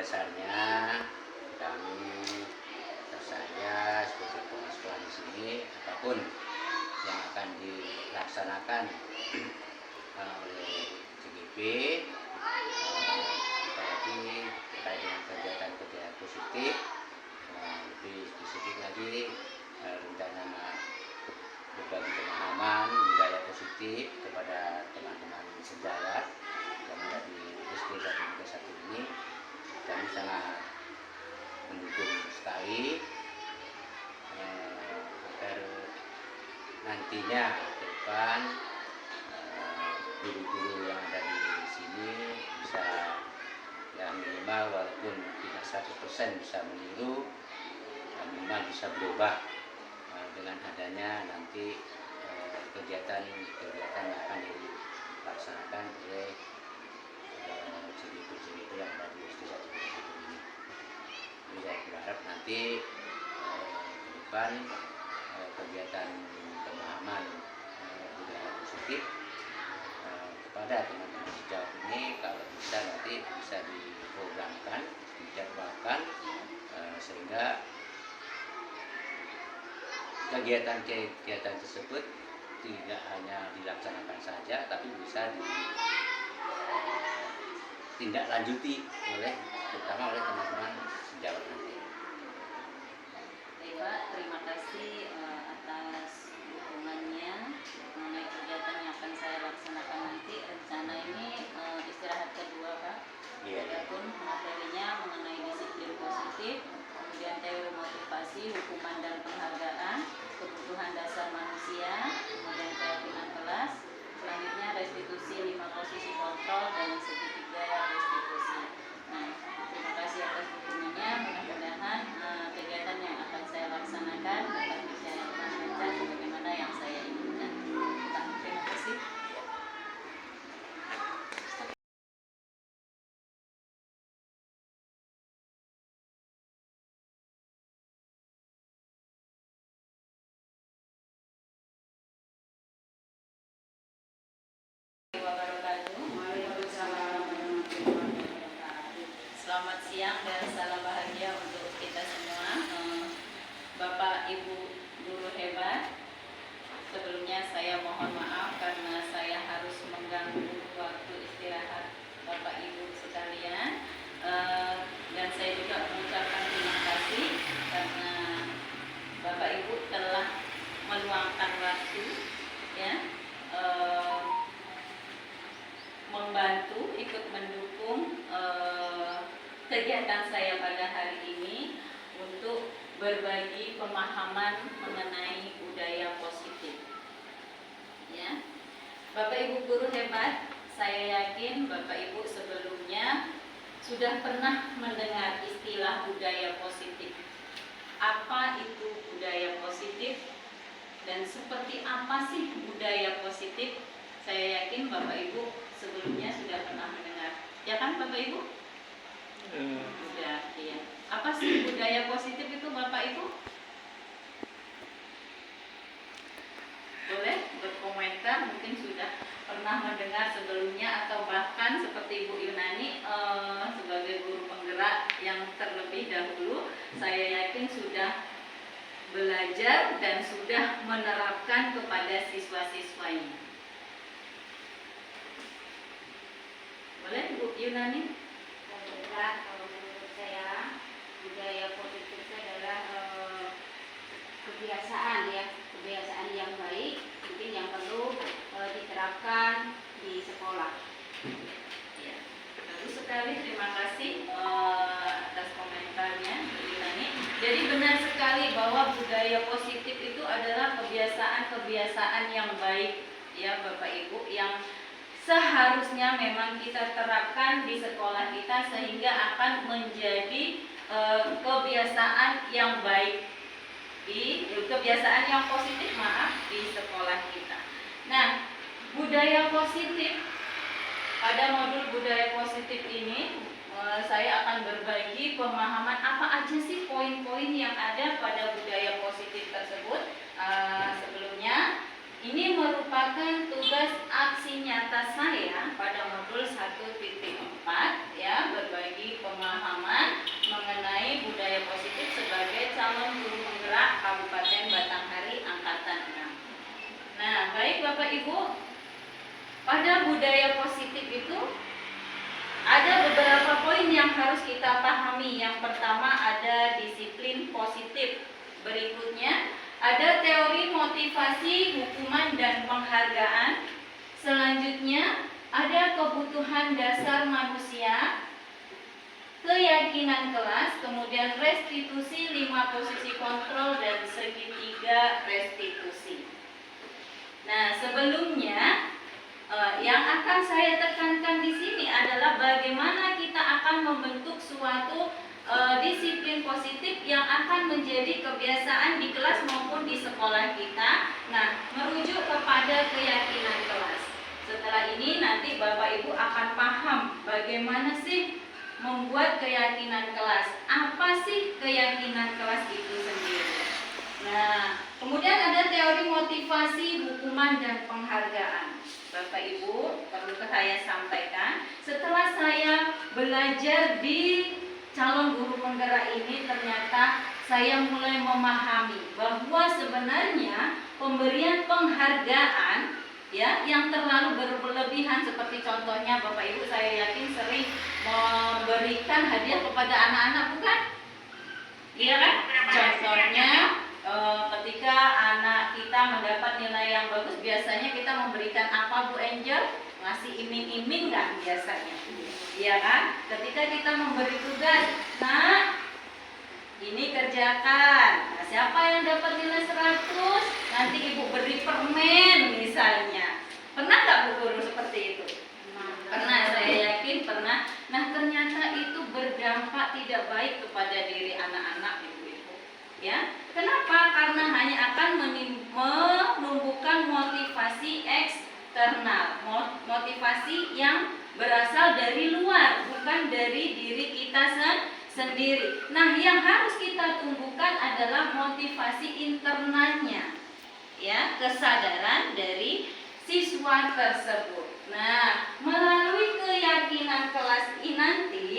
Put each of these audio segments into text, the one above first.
dasarnya kami atau saya sebagai kepala sekolah di sini, apapun yang akan dilaksanakan oleh CGP, apalagi terkait dengan kegiatan-kegiatan positif, lebih spesifik lagi rencana berbagi pemahaman budaya positif kepada teman-teman sejawat yang ada di SD 131 ini. Kami sangat mendukung sekali agar nantinya ke depan guru-guru yang ada di sini bisa ya minimal walaupun tidak 100% bisa meniru, minimal bisa berubah dengan adanya nanti kegiatan-kegiatan yang akan dilaksanakan oleh CGP yang ada di SD 131 ini. Jadi saya berharap nanti ke depan kegiatan pemahaman budaya positif kepada teman-teman sejawat ini kalau bisa nanti bisa diprogramkan, dijadwalkan sehingga kegiatan-kegiatan tersebut tidak hanya dilaksanakan saja tapi bisa ditindaklanjuti terutama oleh teman-teman sejawat nanti. Baik Pak, terima kasih atas dukungannya mengenai kegiatan yang akan saya laksanakan nanti. Rencana ini istirahat kedua Pak. Adapun materinya mengenai disiplin positif, kemudian teori motivasi, hukuman dan penghargaan, kebutuhan dasar manusia, kemudian keyakinan kelas, selanjutnya restitusi 5 posisi kontrol dan segitiga restitusi. Nah, terima kasih atas dukungannya. Mudah-mudahan kegiatan yang akan saya laksanakan dapat berjalan dengan lancar sebagaimana yang saya inginkan. Terima kasih. Selamat siang dan salam bahagia untuk kita semua. Bapak Ibu guru hebat, sebelumnya saya mohon maaf karena saya harus mengganggu waktu istirahat Bapak Ibu sekalian, dan saya juga mengucapkan terima kasih karena Bapak Ibu telah meluangkan waktu ya, membantu ikut mendukung kegiatan saya pada hari ini untuk berbagi pemahaman mengenai budaya positif. Ya, Bapak Ibu guru hebat, saya yakin Bapak Ibu sebelumnya sudah pernah mendengar istilah budaya positif. Apa itu budaya positif dan seperti apa sih budaya positif? Saya yakin Bapak Ibu sebelumnya sudah pernah mendengar. Ya kan Bapak Ibu? Sudah, iya. Apa sih budaya positif itu Bapak Ibu? Boleh berkomentar, mungkin sudah pernah mendengar sebelumnya atau bahkan seperti Ibu Yunani sebagai guru penggerak yang terlebih dahulu, saya yakin sudah belajar dan sudah menerapkan kepada siswa-siswanya. Boleh Bu Yunani? Kalau menurut saya budaya positif itu adalah kebiasaan yang baik mungkin yang perlu diterapkan di sekolah. Ya, bagus sekali, terima kasih atas komentarnya Bu Yunani. Jadi benar sekali bahwa budaya positif itu adalah kebiasaan-kebiasaan yang baik ya Bapak Ibu, yang seharusnya memang kita terapkan di sekolah kita sehingga akan menjadi kebiasaan yang baik kebiasaan yang positif di sekolah kita. Nah, budaya positif, pada modul budaya positif ini saya akan berbagi pemahaman apa aja sih poin-poin yang ada pada budaya positif tersebut. Sebelumnya ini merupakan tugas aksi nyata saya pada modul 1.4 ya, berbagi pemahaman Bapak Ibu, pada budaya positif itu ada beberapa poin yang harus kita pahami. Yang pertama ada disiplin positif. Berikutnya ada teori motivasi, hukuman, dan penghargaan. Selanjutnya ada kebutuhan dasar manusia, keyakinan kelas, kemudian restitusi, 5 posisi kontrol, dan segitiga restitusi. Nah, sebelumnya yang akan saya tekankan di sini adalah bagaimana kita akan membentuk suatu disiplin positif yang akan menjadi kebiasaan di kelas maupun di sekolah kita. Nah, merujuk kepada keyakinan kelas. Setelah ini nanti Bapak Ibu akan paham bagaimana sih membuat keyakinan kelas. Apa sih keyakinan kelas itu sendiri? Nah, kemudian ada teori motivasi, hukuman, dan penghargaan. Bapak Ibu, perlu saya sampaikan, setelah saya belajar di calon guru penggerak ini, ternyata saya mulai memahami bahwa sebenarnya pemberian penghargaan ya yang terlalu berlebihan, seperti contohnya Bapak Ibu saya yakin sering memberikan hadiah kepada anak-anak, bukan? Iya kan? Contohnya ketika anak kita mendapat nilai yang bagus, biasanya kita memberikan apa, Bu Angel? Ngasih iming-iming kan biasanya, iya kan? Ketika kita memberi tugas, nah ini kerjakan. Nah, siapa yang dapat nilai 100, nanti Ibu beri permen misalnya. Pernah nggak Bu Guru seperti itu? Pernah, saya yakin pernah. Nah, ternyata itu berdampak tidak baik kepada diri anak-anak, Ibu-ibu. Ya, kenapa? Karena hanya akan menumbuhkan motivasi eksternal, motivasi yang berasal dari luar, bukan dari diri kita sendiri. Nah, yang harus kita tumbuhkan adalah motivasi internalnya, ya, kesadaran dari siswa tersebut. Nah, melalui keyakinan kelas ini nanti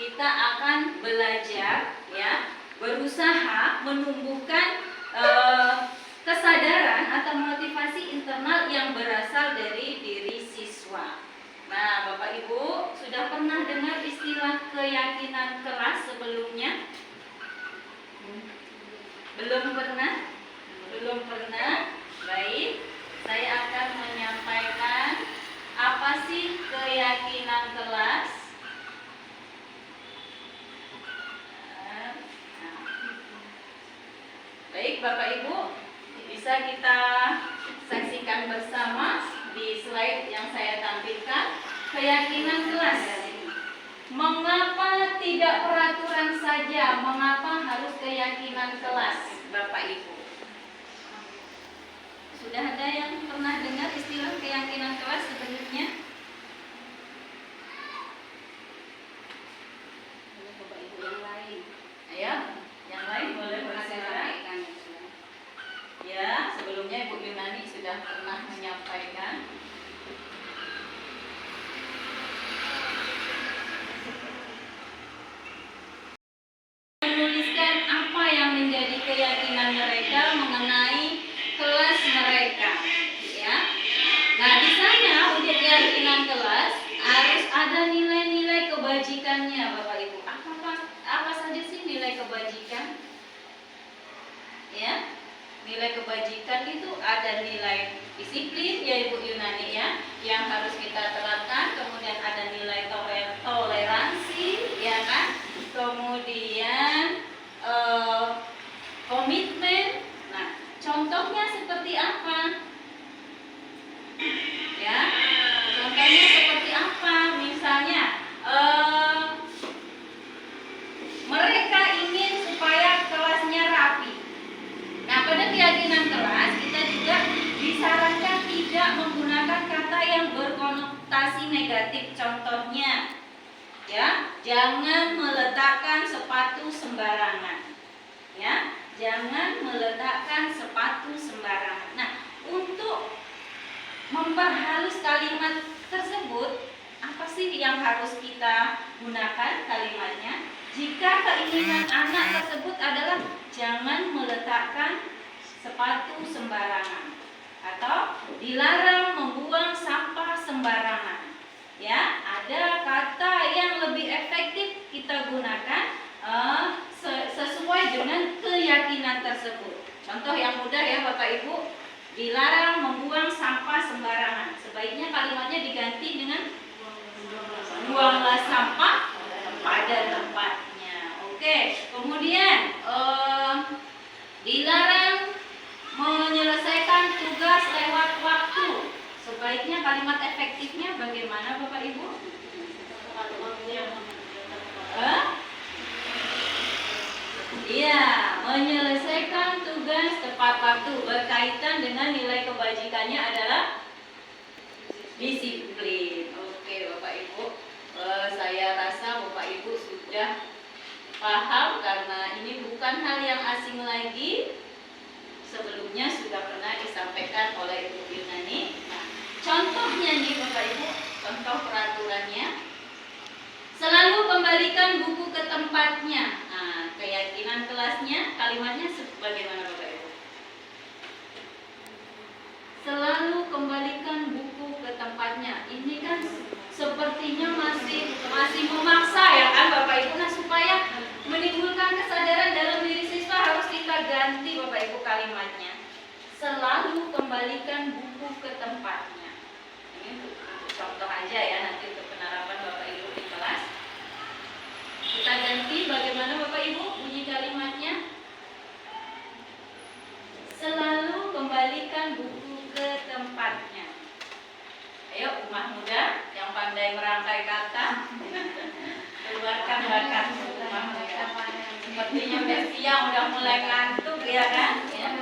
kita akan belajar, ya, berusaha menumbuhkan kesadaran atau motivasi internal yang berasal dari diri siswa. Nah, Bapak Ibu sudah pernah dengar istilah keyakinan kelas sebelumnya? Belum pernah? Belum pernah? Baik, saya akan menyampaikan apa sih keyakinan kelas. Baik, Bapak Ibu, bisa kita saksikan bersama di slide yang saya tampilkan. Keyakinan kelas. Mengapa tidak peraturan saja? Mengapa harus keyakinan kelas, Bapak Ibu? Sudah ada yang pernah dengar istilah keyakinan kelas sebelumnya? Bapak Ibu yang lain. Ya, yang lain boleh bersilakan. Ya, sebelumnya Ibu Yunani sudah pernah menyampaikan. Menuliskan apa yang menjadi keyakinan mereka mengenai kelas mereka, ya. Nah, di sana untuk keyakinan kelas harus ada nilai-nilai kebajikannya, Bapak Ibu. Apa saja sih nilai kebajikan? Ya, nilai kebajikan itu ada nilai disiplin, ya Ibu Yunani, ya, yang harus kita terapkan. Kemudian ada nilai toleransi, ya kan? Kemudian komitmen. Nah, contohnya seperti apa? Ya, contohnya seperti apa? Misalnya, mereka ingin supaya kelasnya rapi. Nah, pada keyakinan kelas kita juga disarankan tidak menggunakan kata yang berkonotasi negatif. Contohnya, ya, jangan meletakkan sepatu sembarangan. Ya, jangan meletakkan sepatu sembarangan. Nah, untuk memperhalus kalimat tersebut, apa sih yang harus kita gunakan kalimatnya? Jika keinginan anak tersebut adalah jangan meletakkan sepatu sembarangan. atau dilarang membuang sampah sembarangan. Ya, ada kata yang lebih efektif kita gunakan sesuai dengan keyakinan tersebut. Contoh yang mudah ya Bapak Ibu, dilarang membuang sampah sembarangan. Sebaiknya kalimatnya diganti dengan buanglah sampah pada tempatnya. Oke, kemudian dilarang menyelesaikan tugas lewat waktu. Sebaiknya kalimat efektifnya bagaimana Bapak Ibu? Iya, menyelesaikan tugas tepat waktu. Berkaitan dengan nilai kebajikannya adalah disiplin. Oke Bapak Ibu, saya rasa Bapak Ibu sudah paham karena ini bukan hal yang asing lagi. Sebelumnya sudah pernah disampaikan oleh Ibu Yunani. Nah, contohnya nih Bapak Ibu, contoh peraturannya. Selalu kembalikan buku ke tempatnya. Nah, keyakinan kelasnya, kalimatnya bagaimana Bapak Ibu? Selalu kembalikan buku ke tempatnya. Ini kan sepertinya masih memaksa ya kan Bapak Ibu. Nah, supaya menimbulkan kesadaran dalam diri siswa harus kita ganti Bapak Ibu kalimatnya. Selalu kembalikan buku ke tempatnya. Ini untuk contoh aja ya, nanti untuk penerapan Bapak Ibu di kelas. Kita ganti bagaimana Bapak Ibu bunyi kalimatnya? Selalu kembalikan buku ke tempatnya. Ayo umat muda yang pandai merangkai kata, keluarkan bakat umat muda. Sepertinya siang udah mulai ngantuk ya kan? Ya.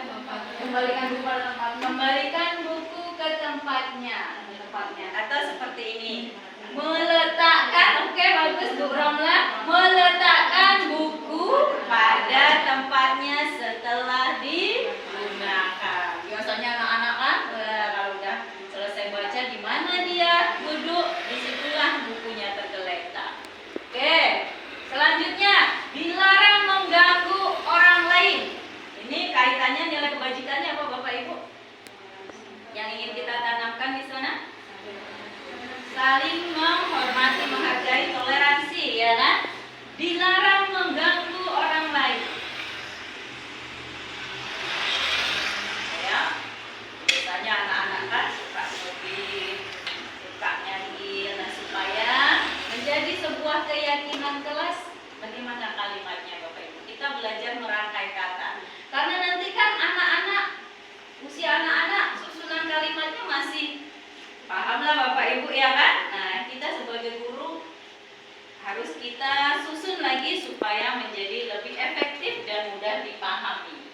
Kembalikan buku ke tempatnya. Atau seperti ini. Meletakkan, oke bagus Bu Romla. Meletakkan buku pada tempatnya setelah digunakan. Biasanya anak-anak kan kalau udah selesai baca di mana dia duduk, disitulah bukunya tergeletak. Oke, selanjutnya dilarang mengganggu orang lain. Ini kaitannya nilai kebajikannya apa Bapak Ibu? Yang ingin kita tanamkan di sana? Saling menghormati, menghargai, toleransi, ya kan? Dilarang mengganggu orang lain. Ya, biasanya anak-anak kan suka ngopi, suka nyanyi. Nah, supaya menjadi sebuah keyakinan kelas, bagaimana kalimatnya Bapak Ibu? Kita belajar merangkai kata. Karena nanti kan anak-anak, usia anak-anak, susunan kalimatnya masih pahamlah Bapak Ibu ya kan? Nah, kita sebagai guru harus kita susun lagi supaya menjadi lebih efektif dan mudah dipahami.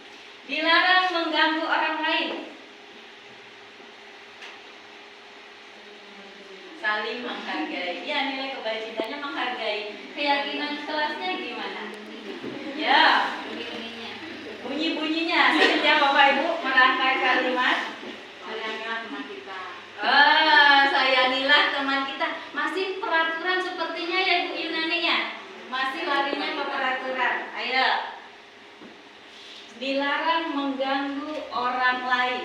Dilarang mengganggu orang lain. Saling menghargai. Ya, nilai kebajikannya menghargai. Keyakinan kelasnya gimana? Ya, bunyi-bunyinya. Sebenarnya Bapak Ibu merangkai kalimat. Sayangilah teman kita. Masih peraturan sepertinya ya Bu Yunani ya. Masih larinya ke peraturan. Ayo. Dilarang mengganggu orang lain.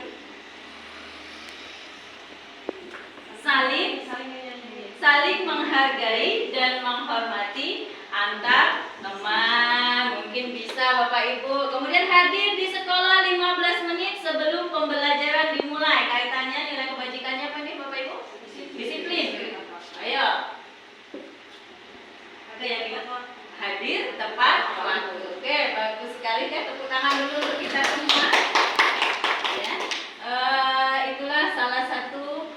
Saling menghargai dan menghormati antar teman. Mungkin bisa Bapak Ibu. Kemudian hadir di sekolah 15 menit sebelum pembelajaran dimulai. Kaitannya nilai kebajikannya apa nih Bapak Ibu? Disiplin. Ayo. Ada yang ingat? Hadir tepat waktu. Oke, bagus sekali ya. Tepuk tangan dulu untuk kita semua. Ya. Itulah salah satu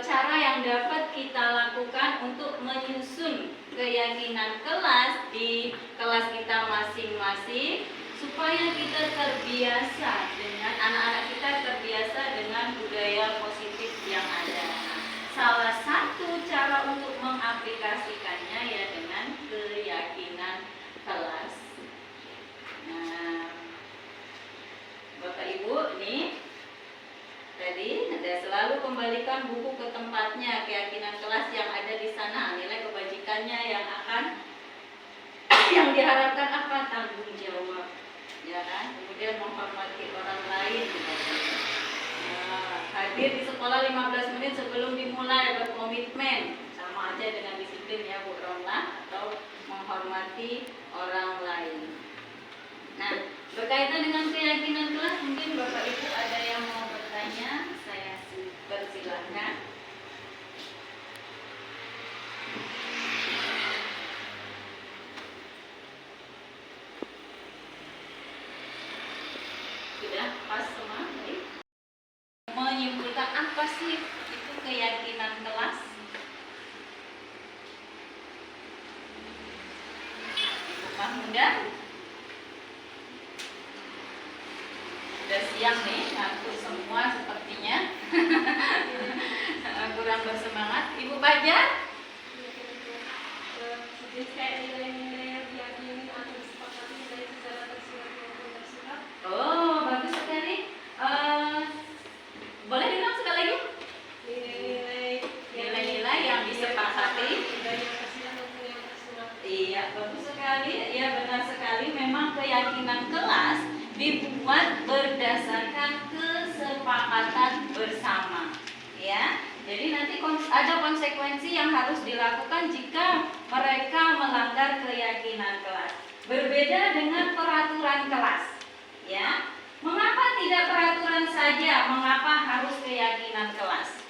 cara yang dapat kita lakukan untuk menyusun keyakinan kelas di kelas kita masing-masing supaya kita terbiasa dengan anak-anak kita terbiasa dengan budaya positif yang ada. Salah satu cara untuk mengaplikasikannya ya dengan keyakinan kelas. Nah, Bapak Ibu nih tadi ada selalu kembalikan buku ke tempatnya, keyakinan kelas yang ada di sana, nilai kebajikannya yang diharapkan apa? Tanggung jawab, ya kan? Kemudian menghormati orang lain. Hadir di sekolah 15 menit sebelum dimulai, berkomitmen, sama aja dengan disiplin ya Bu Romla, atau menghormati orang lain. Nah, berkaitan dengan keyakinan kelas, mungkin Bapak Ibu ada yang mau bertanya, saya persilahkan. Sudah pas semua? Baik. Menyimpulkan apa sih itu keyakinan kelas? Ibu Mahmuda? Udah siang nih, ngantuk semua sepertinya. Kurang bersemangat. Ibu Fajar? Oh, bagus sekali. Boleh diulang sekali lagi? Nilai-nilai yang disepakati. Iya, bagus sekali. Iya, benar sekali. Memang keyakinan kelas dibuat berdasarkan kesepakatan bersama. Ya, jadi nanti ada konsekuensi yang harus dilakukan jika mereka melanggar keyakinan kelas. Berbeda dengan peraturan kelas. Ya, mengapa tidak peraturan saja? Mengapa harus keyakinan kelas?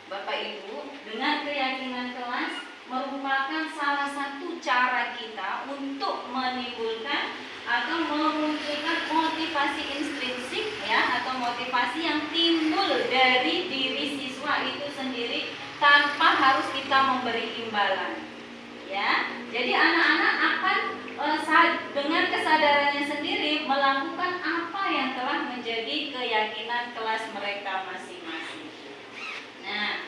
Bapak Ibu, dengan keyakinan kelas merupakan salah satu cara kita untuk menimbulkan atau memunculkan motivasi intrinsik ya, atau motivasi yang timbul dari diri siswa itu sendiri tanpa harus kita memberi imbalan. Ya, jadi anak-anak akan dengan kesadarannya sendiri melakukan apa yang telah menjadi keyakinan kelas mereka masing-masing. Nah,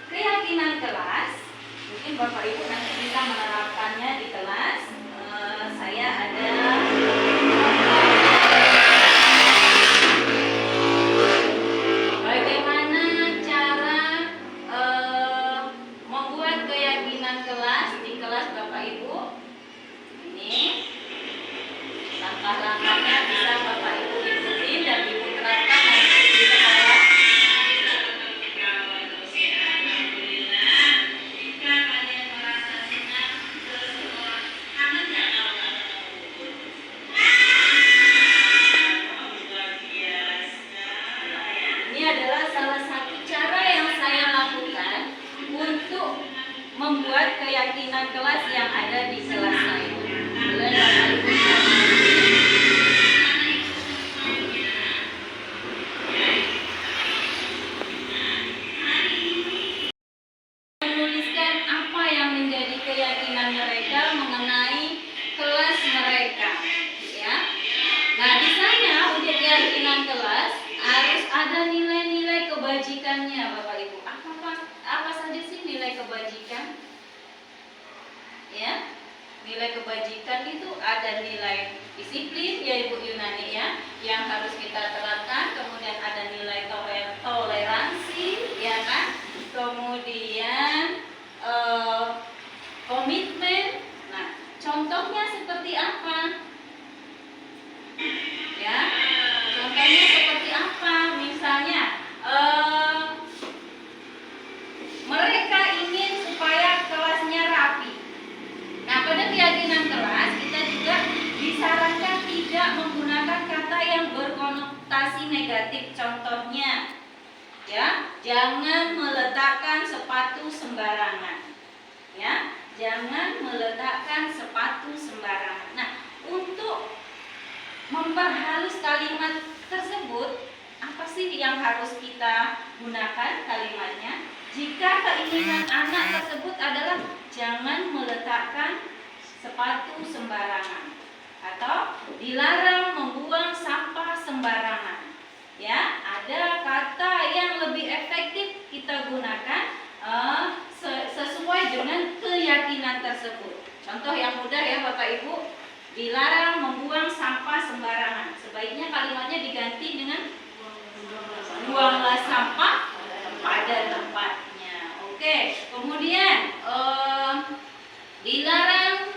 keyakinan kelas mungkin Bapak Ibu nanti bisa menerapkannya di kelas. Saya ada bagaimana cara membuat keyakinan kelas di kelas Bapak Ibu. Ini langkah-langkahnya bisa Bapak Ibu ikuti dan Ibu terapkan nanti di sekolah. Ini adalah salah satu cara yang saya lakukan untuk membuat keyakinan kelas yang ada di kelas saya. Boleh Bapak Ibu menuliskan apa yang menjadi keyakinan mereka mengenai kelas mereka, ya. Nah, di sana untuk keyakinan kelas harus ada nilai-nilai kebajikannya, Bapak Ibu. Apa saja sih nilai kebajikan? Ya, nilai kebajikan itu ada nilai disiplin, ya Ibu Yunani ya, yang harus kita terapkan. Kemudian ada nilai toleransi, ya kan? Kemudian komitmen. Nah, contohnya seperti apa? Ya, contohnya seperti apa? Misalnya, mereka ingin supaya kelasnya rapi. Nah, pada keyakinan kelas kita juga disarankan tidak menggunakan kata yang berkonotasi negatif. Contohnya, ya, jangan meletakkan sepatu sembarangan. Ya, jangan meletakkan sepatu sembarangan. Nah, untuk memperhalus kalimat tersebut, apa sih yang harus kita gunakan kalimatnya? Jika keinginan anak tersebut adalah jangan meletakkan sepatu sembarangan atau dilarang membuang sampah sembarangan. Ya, ada kata yang lebih efektif kita gunakan sesuai dengan keyakinan tersebut. Contoh yang mudah ya Bapak Ibu, dilarang membuang sampah sembarangan. Sebaiknya kalimatnya diganti dengan buanglah sampah pada tempatnya. Oke, kemudian dilarang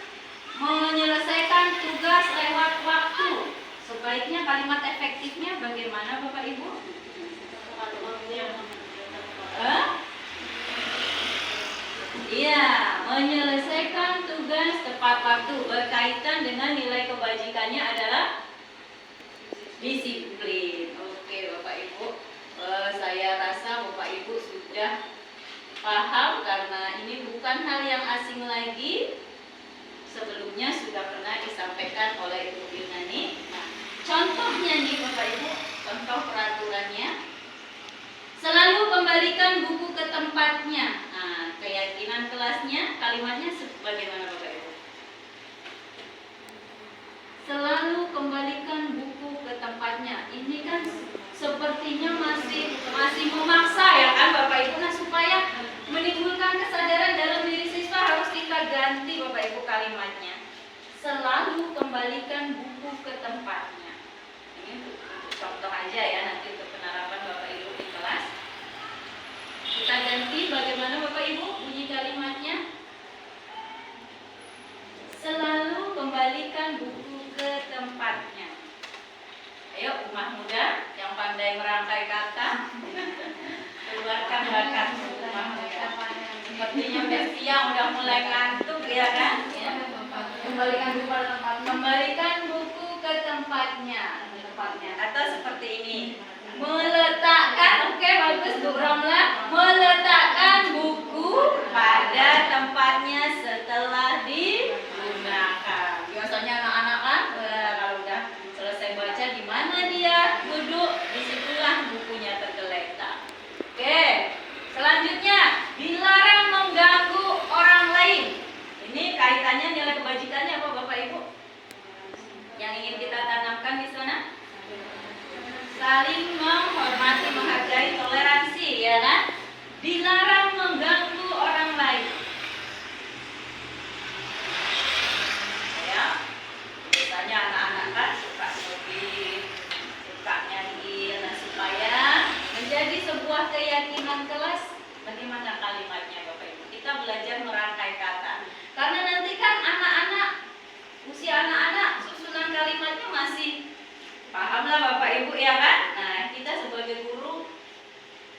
menyelesaikan tugas lewat waktu. Sebaiknya kalimat efektifnya bagaimana Bapak Ibu? Iya, menyelesaikan tugas tepat waktu berkaitan dengan nilai kebajikannya adalah disiplin. Oke Bapak Ibu, saya rasa Bapak Ibu sudah paham karena ini bukan hal yang asing lagi. Sebelumnya sudah pernah disampaikan oleh Ibu Yunani. Nah, contohnya nih Bapak Ibu, contoh peraturannya. Selalu kembalikan buku ke tempatnya. Nah, keyakinan kelasnya, kalimatnya bagaimana Bapak Ibu? Selalu kembalikan buku ke tempatnya. Ini kan sepertinya masih memaksa ya kan Bapak Ibu. Nah, supaya menimbulkan kesadaran dalam diri siswa harus kita ganti Bapak Ibu kalimatnya. Selalu kembalikan buku ke tempatnya. Ini untuk contoh aja ya, nanti untuk penerapan Bapak Ibu di kelas. Kita ganti bagaimana Bapak Ibu bunyi kalimatnya. Selalu kembalikan buku ke tempatnya. Ayo umat muda yang pandai merangkai kata, keluarkan bakat umat muda. Sepertinya siang udah mulai ngantuk ya kan? Ya. Kembalikan buku ke tempatnya. Kembalikan buku ke tempatnya. Atau seperti ini. Meletakkan, oke bagus Bu Romla. Meletakkan buku pada tempatnya setelah digunakan. Biasanya anak-anak kan kalau udah selesai baca di mana dia duduk, disitulah bukunya tergeletak. Oke, selanjutnya dilarang mengganggu orang lain. Ini kaitannya nilai kebajikannya apa Bapak Ibu? Yang ingin kita tanamkan di sana? Saling menghormati, menghargai, toleransi, ya kan? Dilarang mengganggu orang lain. Ya, biasanya anak-anak kan suka ngopi, suka nyanyi. Nah, supaya menjadi sebuah keyakinan kelas, bagaimana kalimatnya Bapak Ibu? Kita belajar merangkai kata. Karena nanti kan anak-anak, usia anak-anak, susunan kalimatnya masih pahamlah Bapak Ibu ya kan? Nah, kita sebagai guru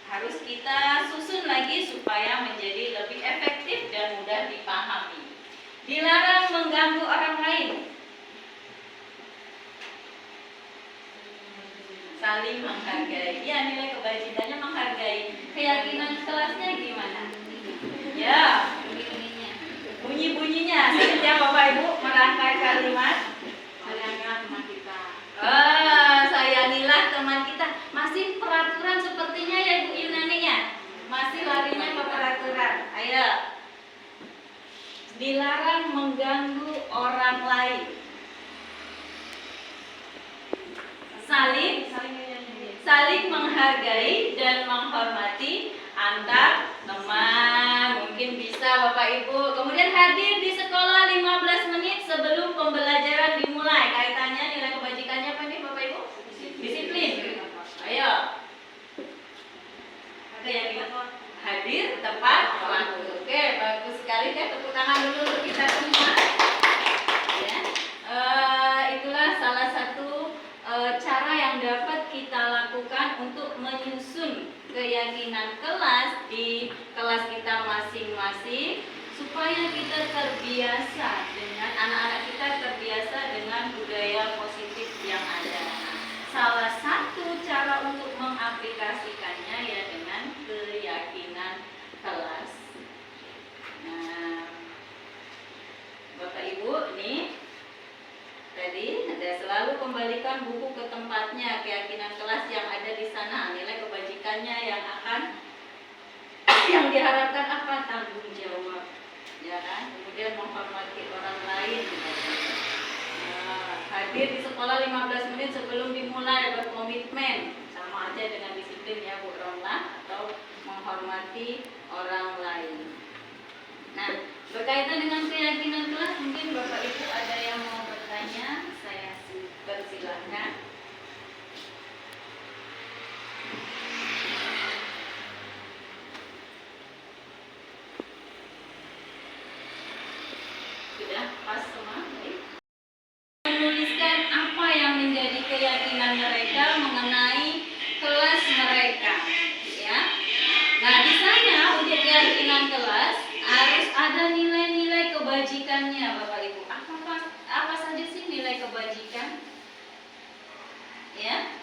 harus kita susun lagi supaya menjadi lebih efektif dan mudah dipahami. Dilarang mengganggu orang lain. Saling menghargai. Ya, nilai kebajikannya menghargai. Keyakinan kelasnya gimana? Ya, bunyi-bunyinya. Setiap Bapak Ibu merangkai kalimat. Sayangilah teman kita. Masih peraturan sepertinya ya Ibu Yunani ya. Masih larinya ke peraturan. Ayo. Dilarang mengganggu orang lain. Saling menghargai dan menghormati antar teman. Mungkin bisa Bapak Ibu. Kemudian hadir di sekolah 15 menit sebelum pembelajaran dimulai. Kaitannya nilai kebajikannya apa nih Bapak Ibu? Disiplin. Ayo. Ada yang ingat? Hadir tepat waktu. Oke, bagus sekali ya. Tepuk tangan dulu untuk kita semua. Ya. Itulah salah satu cara yang dapat kita lakukan untuk menyusun keyakinan kelas di kelas kita masing-masing supaya kita terbiasa dengan anak-anak kita terbiasa dengan budaya positif yang ada. Salah satu cara untuk mengaplikasikannya ya dengan keyakinan kelas. Nah, Bapak Ibu nih tadi ada selalu kembalikan buku ke tempatnya, keyakinan kelas yang ada di sana, nilai kebajikannya yang diharapkan apa? Tanggung jawab, ya kan? Kemudian menghormati orang lain. Hadir di sekolah 15 menit sebelum dimulai, berkomitmen, sama aja dengan disiplin ya Bu Romla, atau menghormati orang lain. Nah, berkaitan dengan keyakinan kelas, mungkin Bapak Ibu ada yang mau bertanya, saya persilahkan. Sudah pas semua? Baik. Menuliskan apa yang menjadi keyakinan kebajikannya Bapak Ibu. Apa saja sih nilai kebajikan? Ya,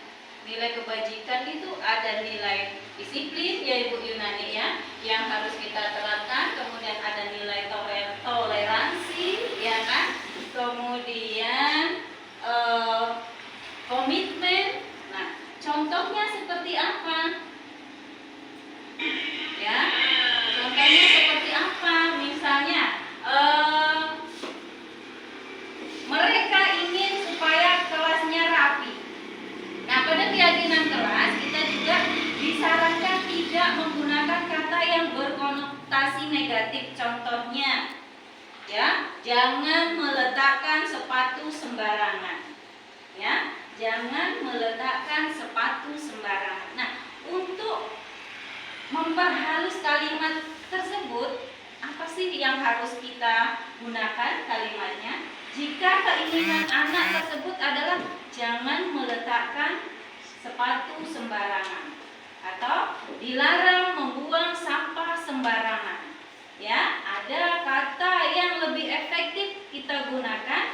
nilai kebajikan itu ada nilai disiplin ya Ibu Yunani ya, yang harus kita terapkan. Kemudian ada nilai toleransi ya kan. Kemudian komitmen. Nah, contohnya seperti apa? Ya, contohnya seperti apa? Misalnya mereka ingin supaya kelasnya rapi. Nah, pada keyakinan kelas kita juga disarankan tidak menggunakan kata yang berkonotasi negatif. Contohnya, ya, jangan meletakkan sepatu sembarangan. Ya, jangan meletakkan sepatu sembarangan. Nah, untuk memperhalus kalimat tersebut, apa sih yang harus kita gunakan kalimatnya? Jika keinginan anak tersebut adalah jangan meletakkan sepatu sembarangan atau dilarang membuang sampah sembarangan. Ya, ada kata yang lebih efektif kita gunakan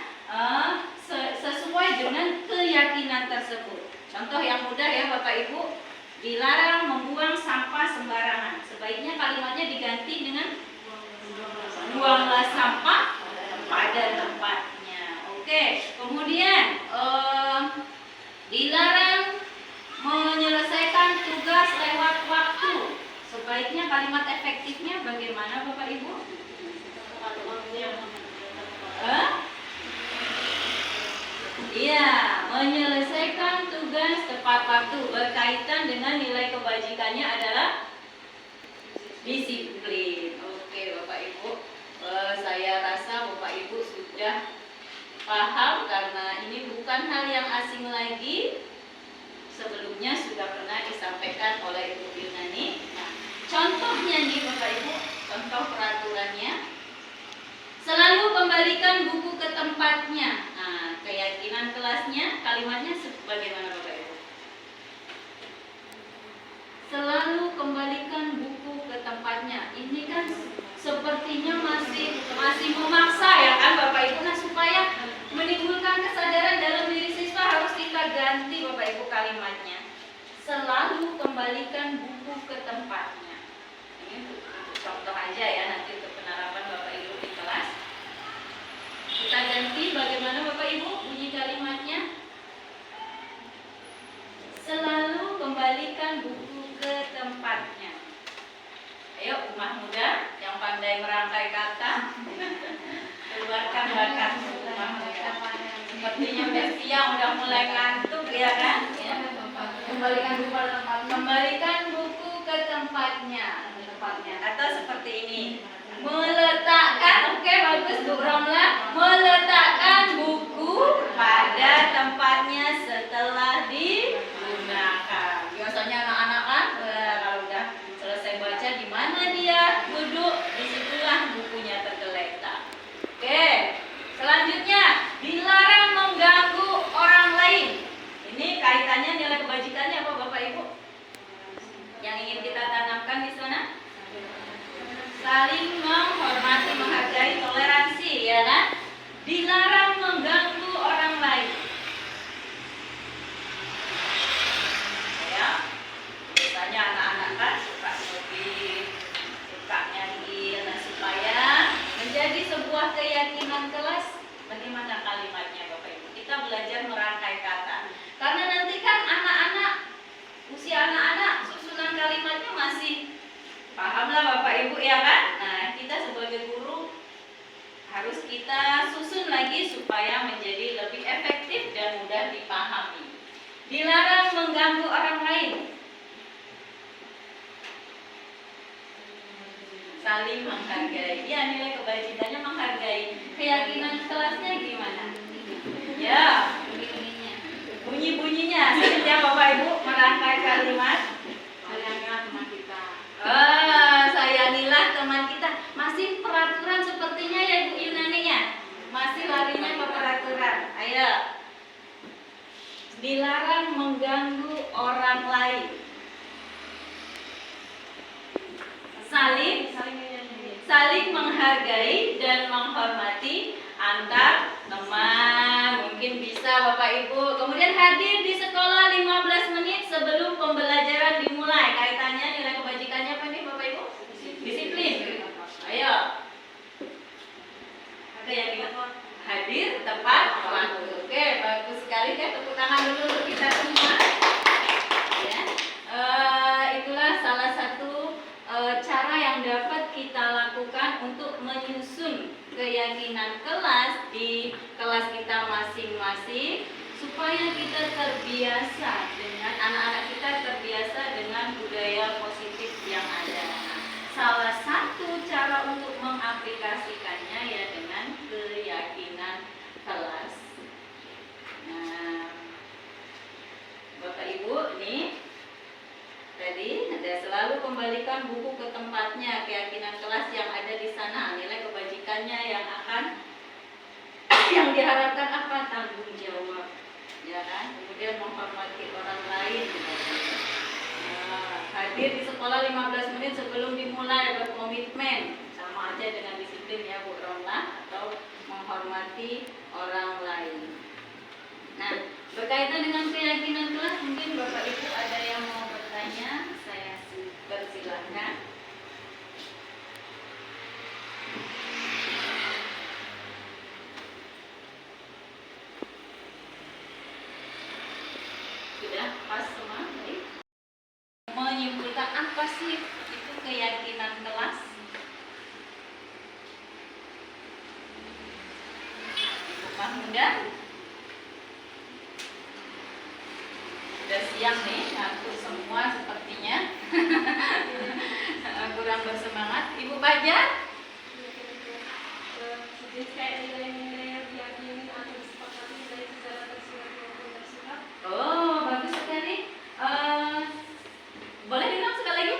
sesuai dengan keyakinan tersebut. Contoh yang mudah ya Bapak Ibu, dilarang membuang sampah sembarangan. Sebaiknya kalimatnya diganti dengan buanglah sampah pada tempatnya. Oke, kemudian dilarang menyelesaikan tugas lewat waktu. Sebaiknya kalimat efektifnya bagaimana Bapak Ibu? Iya, menyelesaikan tugas tepat waktu. Berkaitan dengan nilai kebajikannya adalah disiplin. Oke Bapak Ibu, saya rasa Bapak Ibu sudah paham karena ini bukan hal yang asing lagi. Sebelumnya sudah pernah disampaikan oleh Ibu Yunani. Nah, contohnya nih Bapak Ibu, contoh peraturannya. Selalu kembalikan buku ke tempatnya. Nah, keyakinan kelasnya kalimatnya bagaimana Bapak Ibu? Selalu kembalikan buku ke tempatnya. Ini kan sepertinya masih memaksa ya kan Bapak Ibu. Nah, supaya menimbulkan kesadaran dalam diri siswa harus kita ganti Bapak Ibu kalimatnya. Selalu kembalikan buku ke tempatnya. Ini untuk contoh aja ya, nanti untuk penerapan Bapak Ibu di kelas. Kita ganti bagaimana Bapak Ibu bunyi kalimatnya? Selalu kembalikan buku ke tempatnya. Ayo umat muda yang pandai merangkai kata, keluarkan bakat umat muda. Sepertinya Bestia udah mulai ngantuk ya kan? Ya. Kembalikan buku ke tempatnya. Kembalikan buku ke tempatnya. Atau seperti ini. Meletakkan, oke bagus Bu Romla. Meletakkan buku pada tempatnya setelah digunakan. Biasanya anak-anak kan kalau udah selesai baca di mana dia duduk, disitulah bukunya tergeletak. Oke, selanjutnya dilarang mengganggu orang lain. Ini kaitannya nilai kebajikannya apa Bapak Ibu? Yang ingin kita tanamkan di sana? Saling menghormati, menghargai, toleransi, ya kan? Dilarang mengganggu orang lain. Ya, biasanya anak-anak kan suka ngopi, suka nyanyi. Nah, supaya menjadi sebuah keyakinan kelas, bagaimana kalimatnya Bapak Ibu? Kita belajar merangkai kata. Karena nanti kan anak-anak, usia anak-anak, susunan kalimatnya masih pahamlah Bapak Ibu ya kan? Nah, kita sebagai guru harus kita susun lagi supaya menjadi lebih efektif dan mudah dipahami. Dilarang mengganggu orang lain. Saling menghargai. Ya, nilai kebajikannya menghargai. Keyakinan kelasnya gimana? Ya, bunyi-bunyinya. Setiap Bapak Ibu merangkai kalimat. Sayangilah teman kita. Masih peraturan sepertinya ya Ibu Yunani ya. Masih larinya ke peraturan. Ayo. Dilarang mengganggu orang lain. Saling saling menghargai dan menghormati antar teman. Mungkin bisa Bapak Ibu. Kemudian hadir di sekolah 15 menit sebelum pembelajaran dimulai. Kaitannya nilai kebajikannya apa nih Bapak Ibu? Disiplin. Ayo. Ada yang ingat? Hadir tepat waktu. Oke, bagus sekali ya. Tepuk tangan dulu untuk kita semua. Ya. Itulah salah satu cara yang dapat kita lakukan untuk menyusun keyakinan kelas di kelas kita masing-masing supaya kita terbiasa dengan anak-anak kita terbiasa dengan budaya positif yang ada. Salah satu cara untuk mengaplikasikannya ya dengan keyakinan kelas. Nah, Bapak Ibu nih tadi ada selalu kembalikan buku ke tempatnya, keyakinan kelas yang ada di sana, nilai kebajikannya yang diharapkan apa? Tanggung jawab, ya kan? Kemudian menghormati orang lain. Hadir di sekolah 15 menit sebelum dimulai, berkomitmen, sama aja dengan disiplin ya Bu Romlah, atau menghormati orang lain. Nah, berkaitan dengan keyakinan kelas, mungkin Bapak Ibu ada yang mau bertanya, saya persilahkan. Sudah pas semua? Baik. Menyimpulkan apa sih itu keyakinan kelas? Ibu Mahmuda? Udah siang nih, aku semua sepertinya kurang bersemangat. Ibu Fajar? Oh, bagus sekali. Boleh diulang sekali lagi?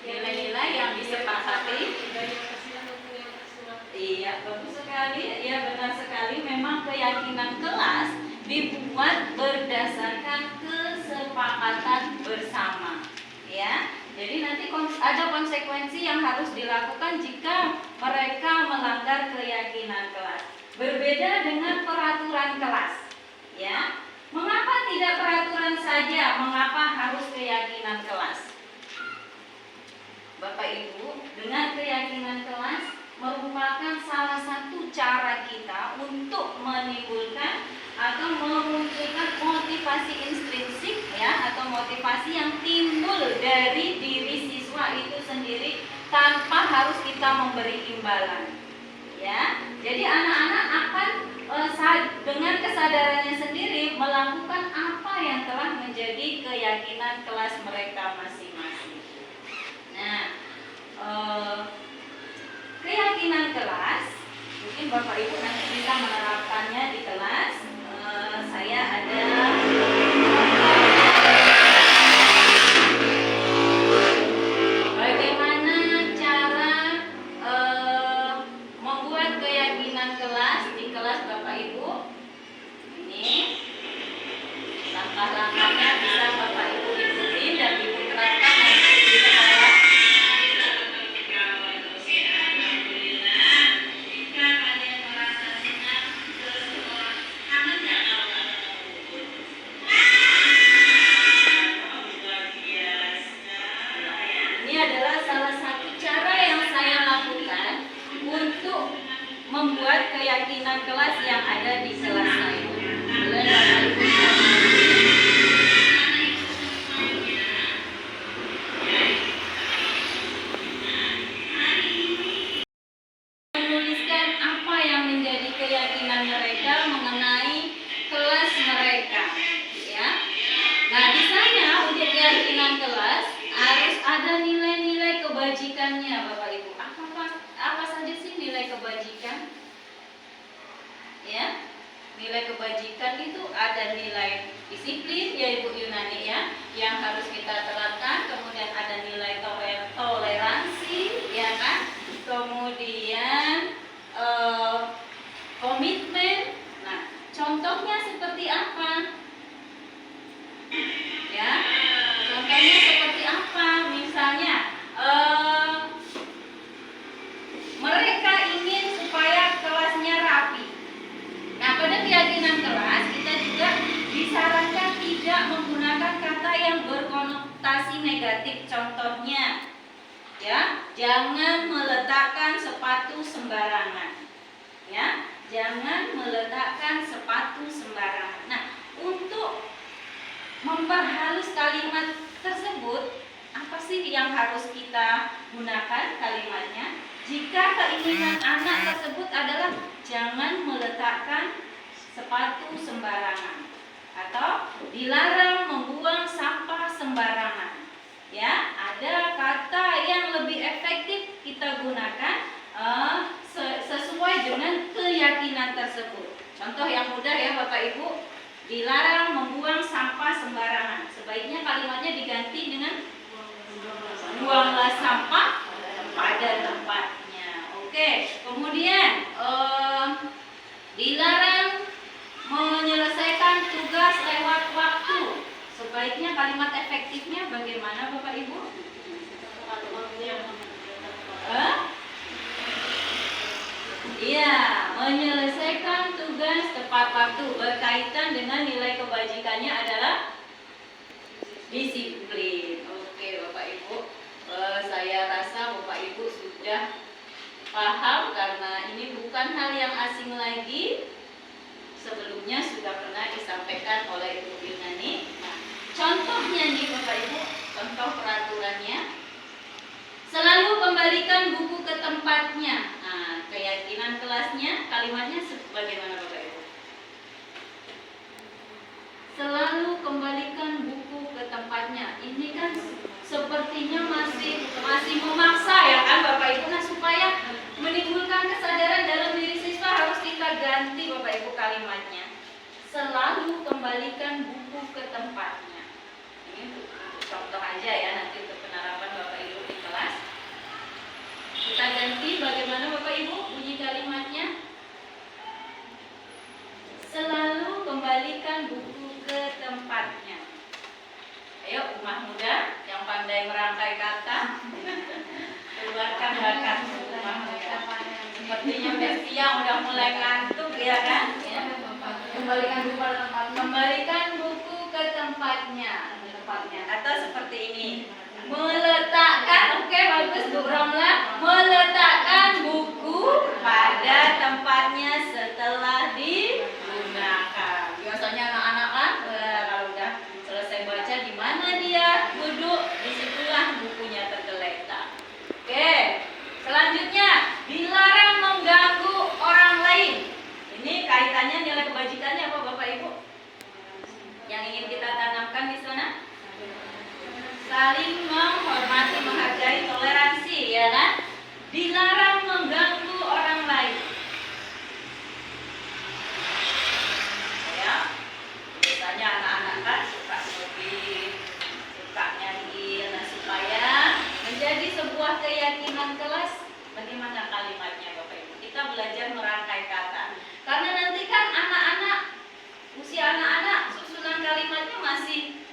Nilai-nilai yang disepakati. Iya, bagus sekali. Iya, benar sekali. Memang keyakinan kelas dibuat berdasarkan kesepakatan bersama, ya. Jadi nanti ada konsekuensi yang harus dilakukan jika mereka melanggar keyakinan kelas. Berbeda dengan peraturan kelas, ya. Mengapa tidak peraturan saja? Mengapa harus keyakinan kelas? Bapak Ibu, dengan keyakinan kelas merupakan salah satu cara kita untuk menimbulkan atau memunculkan motivasi intrinsik ya, atau motivasi yang timbul dari diri siswa itu sendiri tanpa harus kita memberi imbalan, ya. Jadi anak-anak akan dengan kesadarannya sendiri melakukan apa yang telah menjadi keyakinan kelas mereka masing-masing. Nah, keyakinan kelas mungkin Bapak Ibu nanti bisa menerapkannya di kelas. Saya ada bagaimana cara membuat keyakinan kelas di kelas Bapak Ibu. Ini langkah-langkahnya bisa Bapak Ibu ikuti dan Ibu terapkan nanti di sekolah. Membuat keyakinan kelas yang ada di kelas saya. Menuliskan apa yang menjadi keyakinan mereka mengenai kelas mereka, ya. Nah, di sana untuk keyakinan kelas harus ada nilai-nilai kebajikannya, Bapak Ibu. Apa saja sih nilai kebajikan? Ya, nilai kebajikan itu ada nilai disiplin ya Ibu Yunani ya, yang harus kita terapkan. Kemudian ada nilai toleransi, ya kan? Kemudian komitmen. Nah, contohnya seperti apa? Ya, contohnya seperti apa? Misalnya jangan meletakkan sepatu sembarangan. Ya, jangan meletakkan sepatu sembarangan. Nah, untuk memperhalus kalimat tersebut, apa sih yang harus kita gunakan kalimatnya? Jika keinginan anak tersebut adalah jangan meletakkan sepatu sembarangan atau dilarang membuang sampah sembarangan. Ya, ada kata yang lebih efektif kita gunakan sesuai dengan keyakinan tersebut. Contoh yang mudah ya Bapak Ibu, dilarang membuang sampah sembarangan. Sebaiknya kalimatnya diganti dengan buanglah sampah pada tempatnya. Oke, kemudian dilarang menyelesaikan tugas lewat waktu. Sebaiknya kalimat efektifnya bagaimana Bapak Ibu? Iya, menyelesaikan tugas tepat waktu. Berkaitan dengan nilai kebajikannya adalah disiplin. Oke Bapak Ibu, saya rasa Bapak Ibu sudah paham karena ini bukan hal yang asing lagi. Sebelumnya sudah pernah disampaikan oleh Ibu Yunani. Nah, contohnya nih Bapak Ibu, contoh peraturannya. Selalu kembalikan buku ke tempatnya. Nah, keyakinan kelasnya kalimatnya bagaimana Bapak Ibu? Selalu kembalikan buku ke tempatnya. Ini kan sepertinya masih memaksa ya kan Bapak Ibu. Nah, supaya menimbulkan kesadaran dalam diri siswa harus kita ganti Bapak Ibu kalimatnya. Selalu kembalikan buku ke tempatnya. Ini untuk contoh aja ya, nanti untuk penerapan Bapak Ibu di kelas. Kita ganti bagaimana Bapak Ibu bunyi kalimatnya? Selalu kembalikan buku ke tempatnya. Ayo rumah muda yang pandai merangkai kata, keluarkan bakat rumah muda. Sepertinya udah siang, udah mulai ngantuk ya kan? Ya. Kembalikan buku ke tempatnya. Kembalikan buku ke tempatnya. Atau seperti ini. Meletakkan, oke bagus Bu Romla. Meletakkan buku pada tempatnya setelah digunakan. Biasanya anak-anak kan kalau udah selesai baca di mana dia duduk, disitulah bukunya tergeletak. Oke, selanjutnya dilarang mengganggu orang lain. Ini kaitannya nilai kebajikannya apa Bapak Ibu? Yang ingin kita tanamkan di sana? Saling menghormati, menghargai, toleransi, ya kan? Dilarang mengganggu orang lain. Ya, biasanya anak-anak kan suka ngopi, suka nyanyi. Nah, supaya menjadi sebuah keyakinan kelas, bagaimana kalimatnya Bapak Ibu? Kita belajar merangkai kata. Karena nanti kan anak-anak, usia anak-anak, susunan kalimatnya masih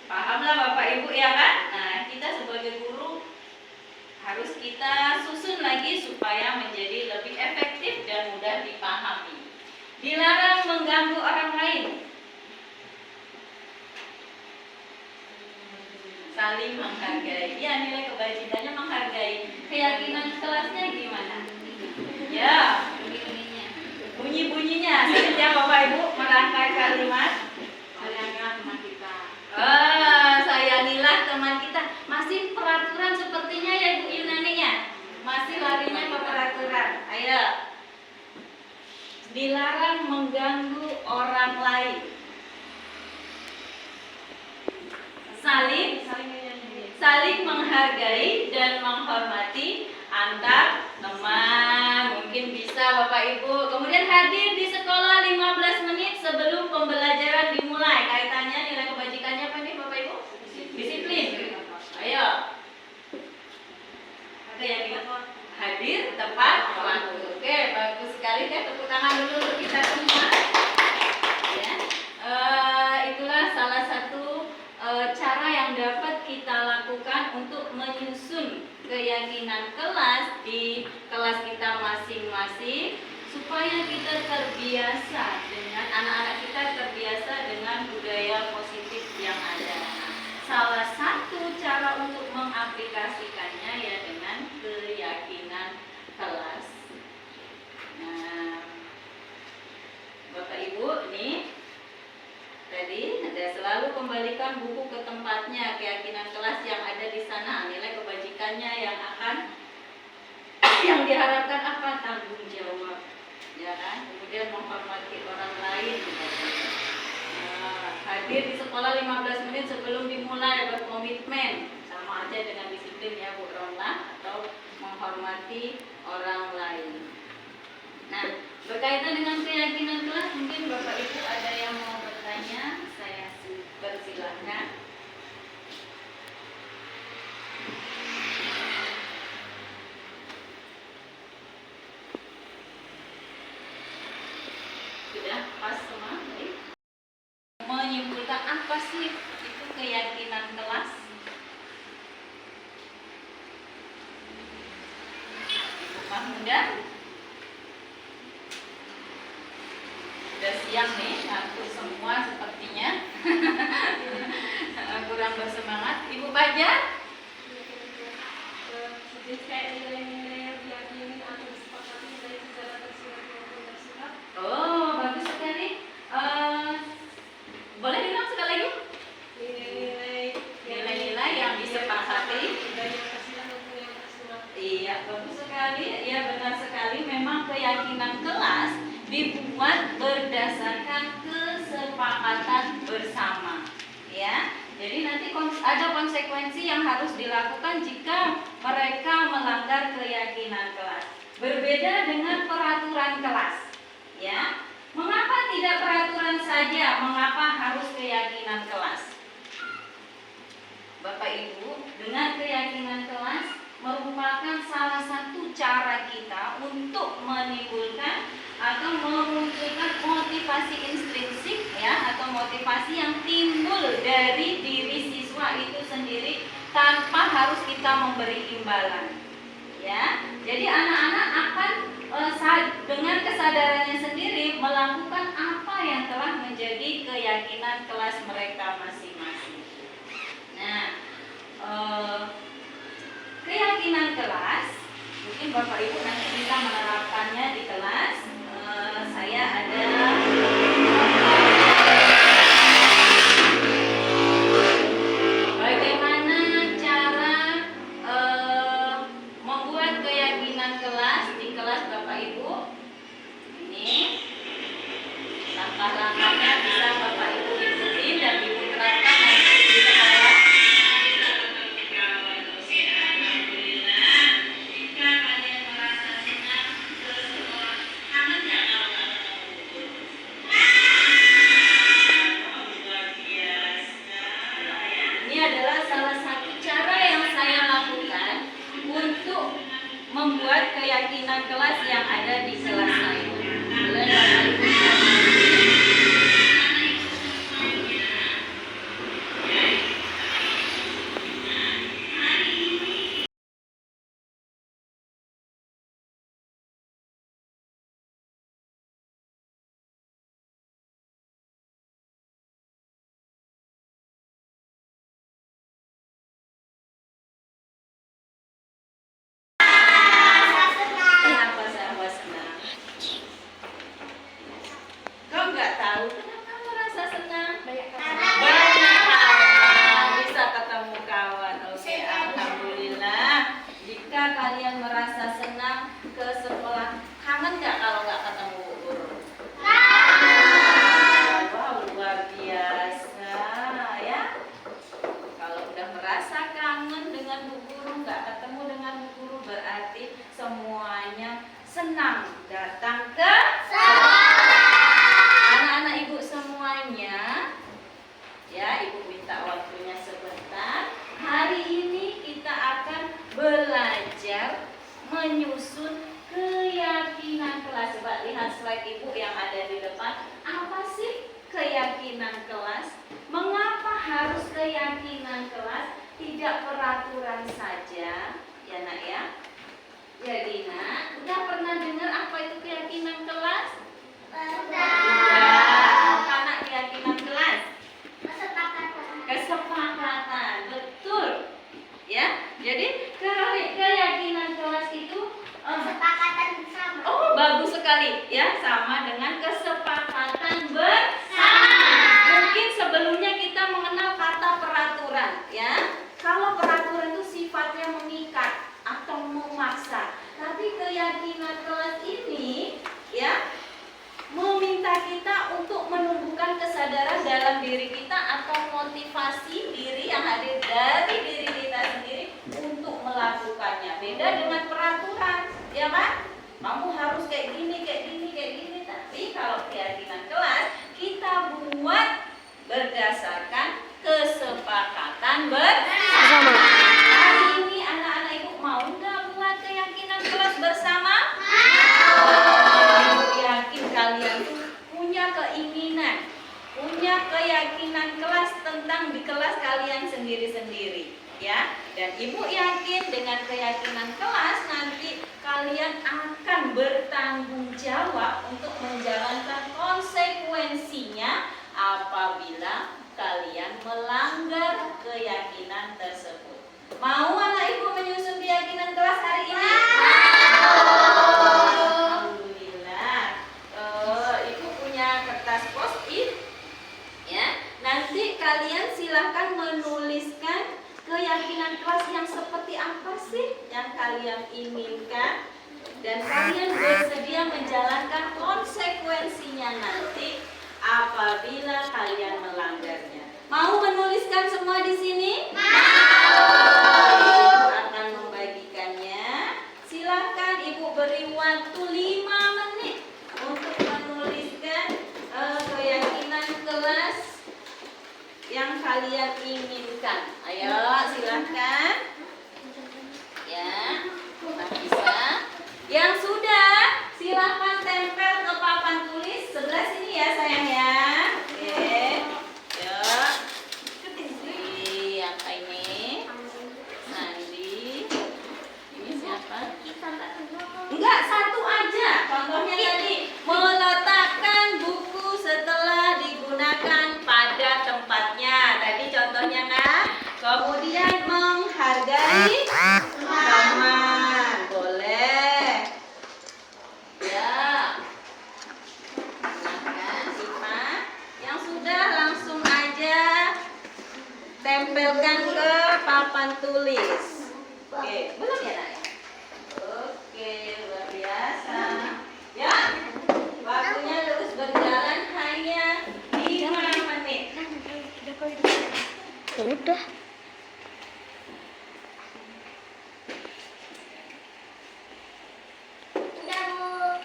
pahamlah Bapak Ibu ya kan? Nah, kita sebagai guru harus kita susun lagi supaya menjadi lebih efektif dan mudah dipahami. Dilarang mengganggu orang lain. Saling menghargai. Ya, nilai kebajikannya menghargai. Keyakinan kelasnya gimana? Ya, bunyi-bunyinya. Sebenarnya Bapak Ibu merangkai kalimat. Sayangilah teman kita. Masih peraturan sepertinya ya Ibu Yunani ya. Masih larinya ke peraturan. Ayo. Dilarang mengganggu orang lain. Saling menghargai dan menghormati antar teman. Mungkin bisa Bapak Ibu. Kemudian hadir di sekolah 15 menit sebelum pembelajaran dimulai. Kaitannya nilai kebajikannya apa nih Bapak Ibu? Disiplin. Ayo. Ada yang ingat? Hadir tepat waktu. Oke, bagus sekali ya. Tepuk tangan dulu untuk kita semua. Ya. Itulah salah satu cara yang dapat kita lakukan untuk menyusun keyakinan kelas di kelas kita masing-masing supaya kita terbiasa dengan anak-anak kita terbiasa dengan budaya positif yang ada. Nah, salah satu cara untuk mengaplikasikannya ya dengan keyakinan. kelasnya, keyakinan kelas yang ada di sana, nilai kebajikannya yang akan yang diharapkan apa? Tanggung jawab, ya kan? Kemudian menghormati orang lain. Hadir di sekolah 15 menit sebelum dimulai, berkomitmen, sama aja dengan disiplin ya Bu Romlah, atau menghormati orang lain. Nah, berkaitan dengan keyakinan kelas, mungkin Bapak Ibu ada yang mau bertanya, saya persilahkan. Sudah pas semua? Baik. Menyimpulkan apa sih itu keyakinan kelas? Ibu Mahmuda? Udah siang nih, ngantuk semua sepertinya. Kurang bersemangat. Ibu Fajar? Oh, bagus sekali. Boleh diulang sekali lagi? Nilai-nilai yang disepakati. Iya, bagus sekali. Iya, benar sekali. Memang keyakinan kelas dibuat berdasarkan kesepakatan bersama. Ya, jadi nanti ada konsekuensi yang harus dilakukan jika mereka melanggar keyakinan kelas. Berbeda dengan peraturan kelas. Ya, mengapa tidak peraturan saja? Mengapa harus keyakinan kelas? Bapak Ibu, dengan keyakinan kelas merupakan salah satu cara kita untuk menimbulkan atau memunculkan motivasi intrinsik ya, atau motivasi yang timbul dari diri siswa itu sendiri tanpa harus kita memberi imbalan. Ya, jadi anak-anak akan dengan kesadarannya sendiri melakukan apa yang telah menjadi keyakinan kelas mereka masing-masing. Nah, keyakinan kelas mungkin Bapak Ibu nanti bisa menerapkannya di kelas. Saya ada bagaimana cara membuat keyakinan kelas di kelas Bapak Ibu. Ini langkah-langkahnya bisa Bapak Ibu ikuti dan Ibu terapkan nanti di sekolah. Ini adalah salah satu cara yang saya lakukan untuk membuat keyakinan kelas yang ada di kelas saya. Boleh Bapak Ibu kenapa saya senang? Kau nggak tahu kenapa merasa senang? Banyak kawan, bisa ketemu kawan. Oke, alhamdulillah. Jika kalian merasa senang ke sekolah, kangen nggak kalau nggak ketemu guru? Wow, luar biasa ya. Kalau udah merasa kangen dengan bu guru, nggak ketemu dengan bu guru, berarti semuanya senang datang ke anak-anak ibu semuanya. Ya, ibu minta waktunya sebentar. Hari ini kita akan belajar menyusun keyakinan kelas. Coba lihat slide ibu yang ada di depan. Apa sih keyakinan kelas? Mengapa harus keyakinan kelas? Tidak peraturan saja, ya nak ya. Jadi nak, udah pernah dengar apa itu keyakinan kelas? Udah. Apa nak keyakinan kelas? Kesepakatan, betul. Ya, jadi keyakinan kelas itu oh, bagus sekali ya, sama dengan kesepakatan bersama. Mungkin sebelumnya kita mengenal kata peraturan. peraturan, ya kan? Kamu harus kayak gini, kayak gini, kayak gini. Tapi kalau keyakinan kelas kita buat berdasarkan kesepakatan bersama. Hari ini anak-anak ibu mau nggak buat keyakinan kelas bersama? Ibu yakin kalian punya keinginan, punya keyakinan kelas tentang di kelas kalian sendiri-sendiri, ya. Dan ibu yakin dengan keyakinan kelas nanti kalian akan bertanggung jawab untuk menjalankan konsekuensinya apabila kalian melanggar keyakinan tersebut. Mau anak ibu menyusun keyakinan kelas hari ini? Alhamdulillah. Ibu punya kertas post-it, ya. Nanti kalian silahkan menuliskan keyakinan kelas yang seperti apa sih yang kalian inginkan, dan kalian bersedia menjalankan konsekuensinya nanti apabila kalian melanggarnya. Mau menuliskan semua di sini? Ibu akan membagikannya. Silakan ibu beri waktu 5 menit untuk menuliskan keyakinan kelas yang kalian inginkan. Ayo silakan. Ya, bisa. Yang sudah, silakan tempel ke papan tulis sebelah sini ya sayang ya. Oke. Yuk. Siapa ini? Sandi. Ini siapa? Enggak, satu aja. Contohnya tadi, meletakkan buku setelah digunakan pada tempatnya. Tadi contohnya kan. Kemudian menghargai teman. Boleh. Ya. Silakan simak. Yang sudah langsung aja tempelkan ke papan tulis. Oke, belum ya nak? Oke, luar biasa. Ya, waktunya terus berjalan hanya 5 menit. Udah.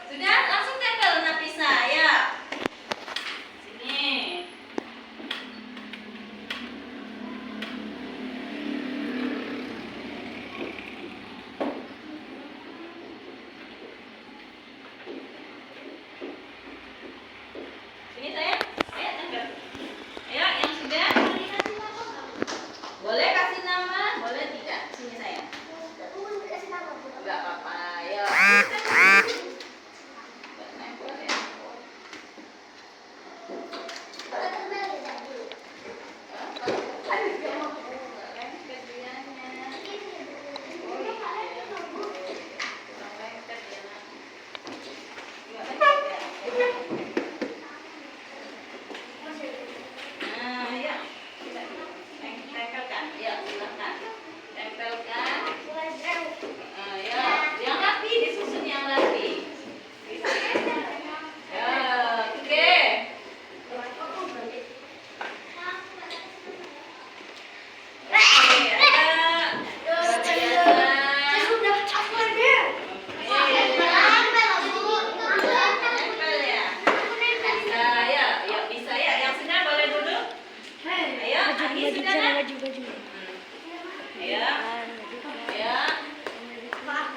Sudah, langsung tempel Nafisa ya. Sini. Sini sayang. Ayo tempel. Ayo yang sudah. Boleh kasih nama, boleh tidak. Sini sayang. Enggak apa-apa. Ayo. Nempel ya.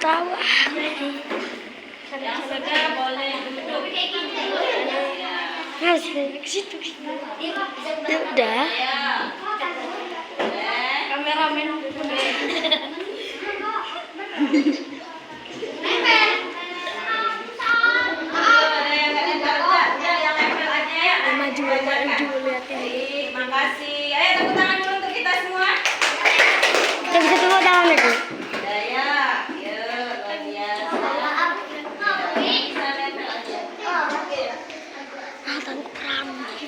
Tahu. Yang sudah boleh duduk. Harus ke situ. Ya udah. Ya. Boleh. Kameramen. Ada yang nggak nempel enggak? Ya, yang nempel aja ya. Maju liatin. Baik, makasih. Ayo tepuk tangan dulu untuk kita semua. Kita bisa tepuk tangan lagi. Daya, ya luar biasa. Bisa nempel aja. Oke. Tentram. Oke.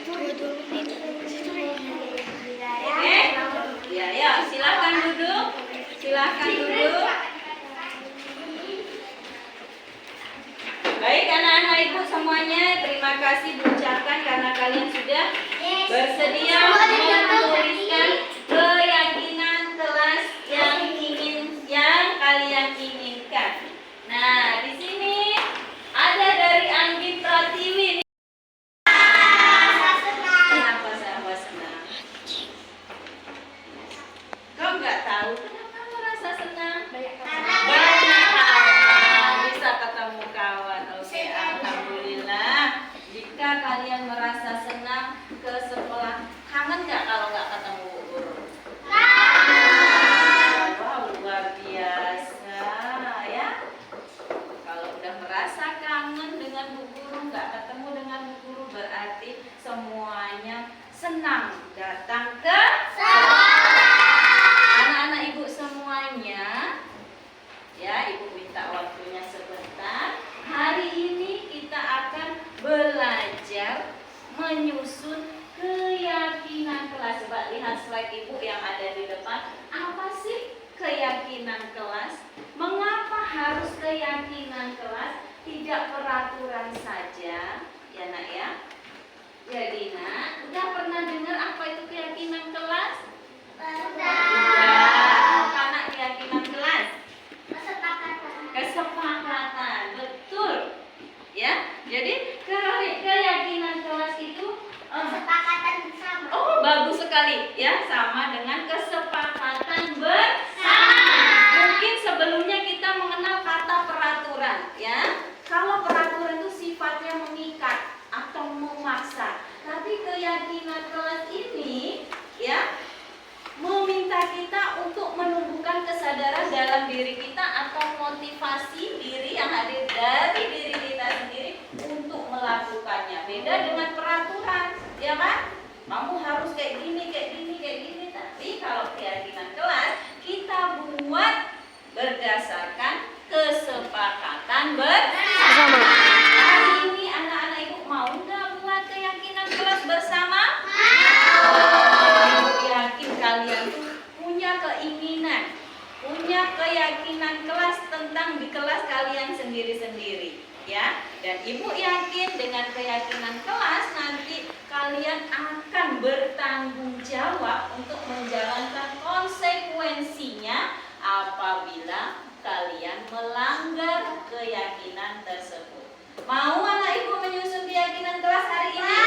Ya, ya, silakan duduk. Silakan duduk. Baik anak-anak ibu semuanya, terima kasih diucapkan karena kalian sudah bersedia menuliskan keyakinan kelas yang kalian inginkan. menyusun keyakinan kelas. Coba lihat slide ibu yang ada di depan. Apa sih keyakinan kelas? Mengapa harus keyakinan kelas? Tidak peraturan saja, ya nak ya. Jadi nak, udah pernah dengar apa itu keyakinan kelas? Karena keyakinan kelas kesepakatan, betul. Ya, jadi keyakinan kelas itu oh, bagus sekali ya, sama dengan kesepakatan bersama. Mungkin sebelumnya kita mengenal kata peraturan ya. Kalau peraturan itu sifatnya mengikat atau memaksa. Tapi keyakinan kelas ini ya meminta kita untuk menumbuhkan kesadaran dalam diri kita atau motivasi diri yang hadir dari diri kita sendiri untuk melakukannya. Beda dengan peraturan, ya kan? Kamu harus kayak gini, kayak gini, kayak gini. Tapi kalau keyakinan kelas kita buat berdasarkan kesepakatan bersama. Hari ini anak-anak ibu mau nggak buat keyakinan kelas bersama? Yakin kalian tuh punya keinginan, punya keyakinan kelas tentang di kelas kalian sendiri-sendiri, ya. Dan ibu yakin dengan keyakinan kelas nanti kalian akan bertanggung jawab untuk menjalankan konsekuensinya apabila kalian melanggar keyakinan tersebut. Mau anak ibu menyusun keyakinan kelas hari ini?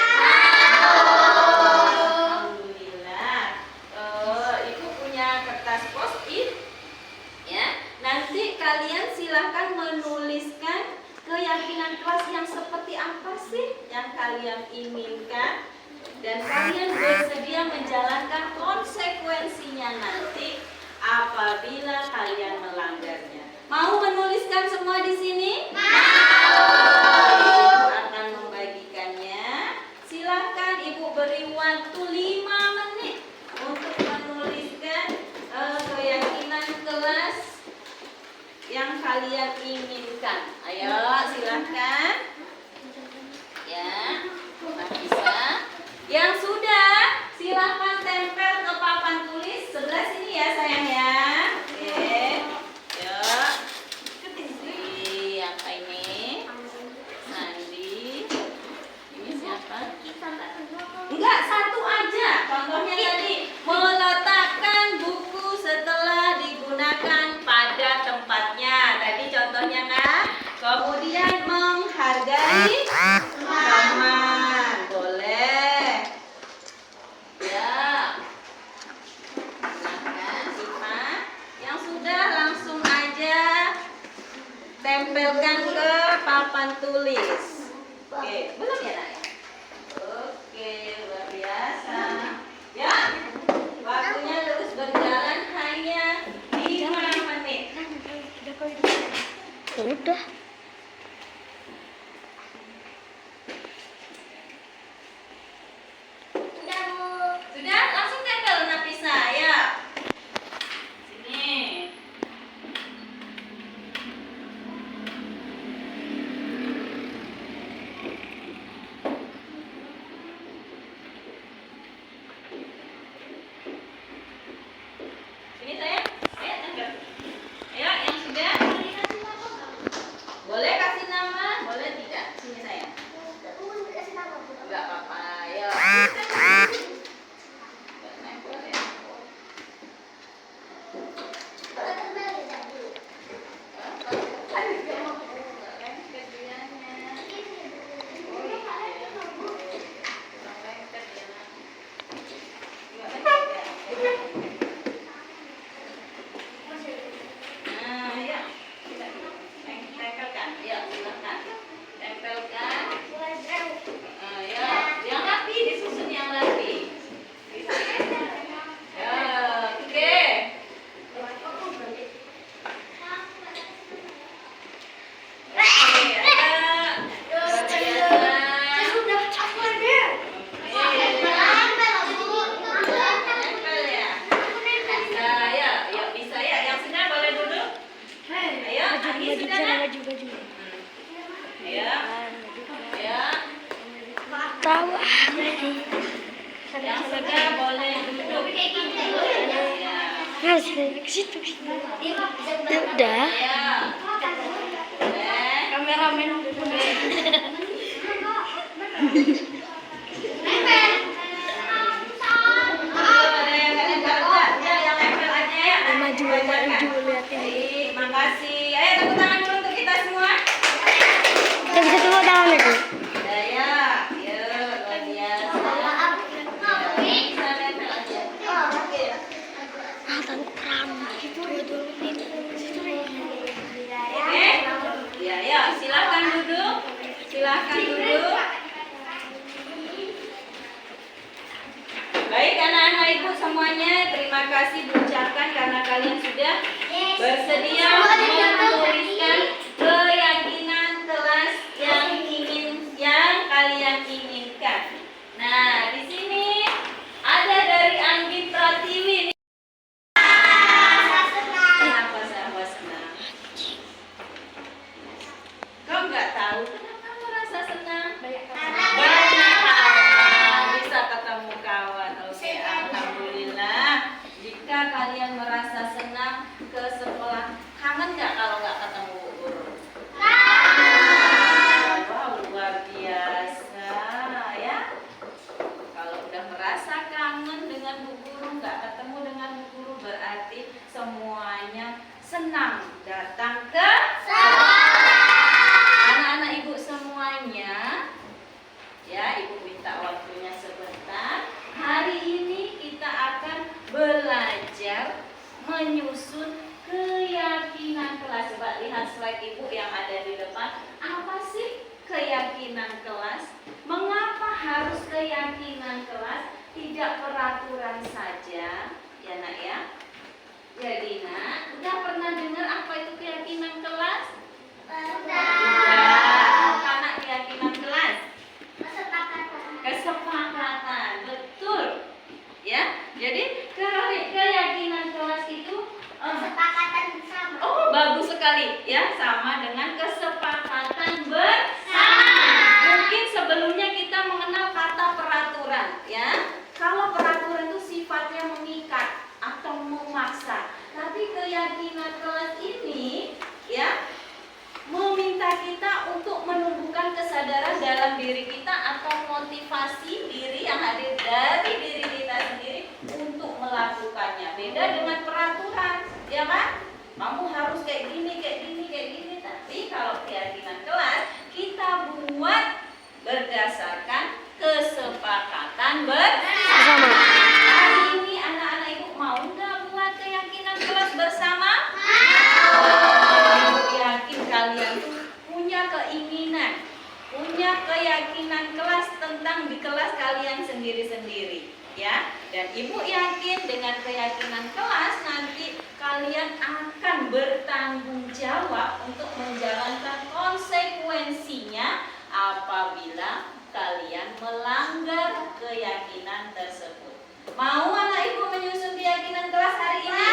Ibu punya kertas post-it, ya. Nanti kalian silahkan menuliskan keyakinan kelas yang seperti apa sih yang kalian inginkan, dan kalian bersedia menjalankan konsekuensinya nanti apabila kalian melanggarnya. Mau menuliskan semua di sini? Ibu akan membagikannya. Silakan ibu beri waktu 5 menit untuk menuliskan keyakinan kelas yang kalian inginkan. Ayo silakan. Ya, bisa. Yang sudah, silakan tempel ke papan tulis sebelah sini ya sayang ya. Oke. Yuk. Yang ini Sandi. Ini siapa? Enggak, satu aja. Contohnya tadi, meletakkan buku setelah digunakan pada tempatnya. Tadi contohnya kan. Kemudian menghargai teman. Boleh. Ya. Silakan Sipa. Yang sudah langsung aja tempelkan ke papan tulis. Oke, belum ya nak? Oke, luar biasa. Ya, waktunya terus berjalan hanya 5 menit. Udah. Sudah, langsung tempel Nafisa ya. Sini. Sini sayang. Ayo tempel. Ayo yang sudah. Boleh kasih nama, boleh tidak. Sini sayang. Enggak apa-apa. Ayo. Nempel ya. Nah, ya. Tempelkan. Ya, silakan. Tempelkan. Ya, yang rapi disusun yang rapi. Ya, oke. tahu. Yang sudah boleh duduk. Ya. Harus ke situ. Udah. Ya. Boleh. Kameramen. Ada yang nggak lempar aja? Udah, yang lempar aja ya. Maju liatin. Baik, makasih. Ayo tepuk tangan dulu untuk kita semua. Kita bisa tepuk tangan lagi. Daya, ya luar biasa. Bisa lempar aja. Ah, tangan kram. Oke? Ya, ya, silakan duduk. Silakan duduk. Baik anak-anak ibu semuanya, terima kasih diucapkan karena kalian sudah bersedia menuliskan keyakinan kelas yang kalian inginkan. Nah, di sini ada dari Anggi Pratiwi. Kenapa saya senang? Kau nggak tahu kenapa merasa senang? Banyak hal bisa ketemu kawan. Oke, alhamdulillah. Jika kalian merasa senang ke sekolah, kangen nggak kalau nggak ketemu Bu Guru? Wow, luar biasa ya. Kalau udah merasa kangen dengan Bu Guru, nggak ketemu dengan Bu Guru, berarti semuanya senang datang ke anak-anak ibu semuanya. Ya, ibu minta waktunya sebentar. Hari ini kita akan belajar menyusun keyakinan kelas. Coba lihat slide ibu yang ada di depan. Apa sih keyakinan kelas? Mengapa harus keyakinan kelas? Tidak peraturan saja, ya nak ya. Jadi nak, udah pernah dengar apa itu keyakinan kelas? Apa nak keyakinan kelas? Kesepakatan, betul. Ya, jadi keyakinan kelas itu oh, bagus sekali ya, sama dengan kesepakatan bersama. Mungkin sebelumnya kita mengenal kata peraturan ya. Kalau peraturan itu sifatnya mengikat atau memaksa. Tapi keyakinan kelas ini ya meminta kita untuk menumbuhkan kesadaran dalam diri kita atau motivasi diri yang hadir dari diri kita sendiri untuk melakukannya. Beda dengan peraturan, ya kan? Kamu harus kayak gini, kayak gini, kayak gini. Tapi kalau keyakinan kelas kita buat berdasarkan kesepakatan bersama. Hari ini anak-anak ibu mau nggak buat keyakinan kelas bersama? Yakin kalian punya keinginan, punya keyakinan kelas tentang di kelas kalian sendiri-sendiri, ya. Dan ibu yakin dengan keyakinan kelas nanti kalian akan bertanggung jawab untuk menjalankan konsekuensinya apabila kalian melanggar keyakinan tersebut. Mau anak ibu menyusun keyakinan kelas hari ini?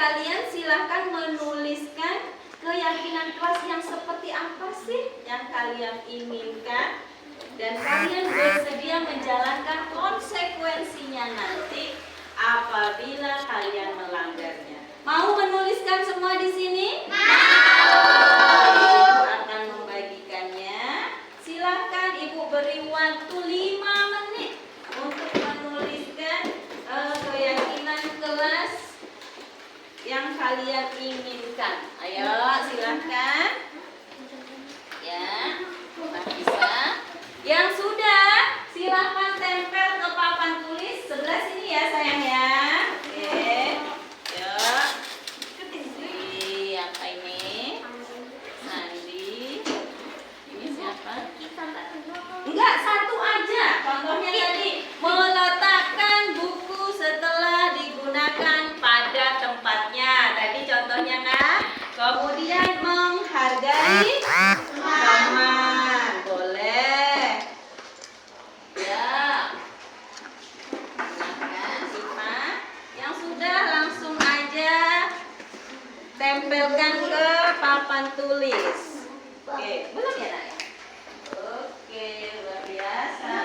Kalian silahkan menuliskan keyakinan kelas yang seperti apa sih yang kalian inginkan, dan kalian bersedia menjalankan konsekuensinya nanti apabila kalian melanggarnya. Mau menuliskan semua di sini? Ibu akan membagikannya. Silahkan ibu beri waktu 5 menit untuk menuliskan keyakinan kelas yang kalian inginkan. Ayo silahkan. Ya, bisa. Yang sudah, silahkan tempel ke papan tulis sebelah sini ya sayang ya. Oke. Yuk. Yang ini Sandi. Ini siapa? Enggak, satu aja. Contohnya tadi meletakkan buku setelah digunakan pada tempatnya. Tadi contohnya kan. Kemudian menghargai tempelkan ke papan tulis. Oke, belum ya nak? Oke, luar biasa.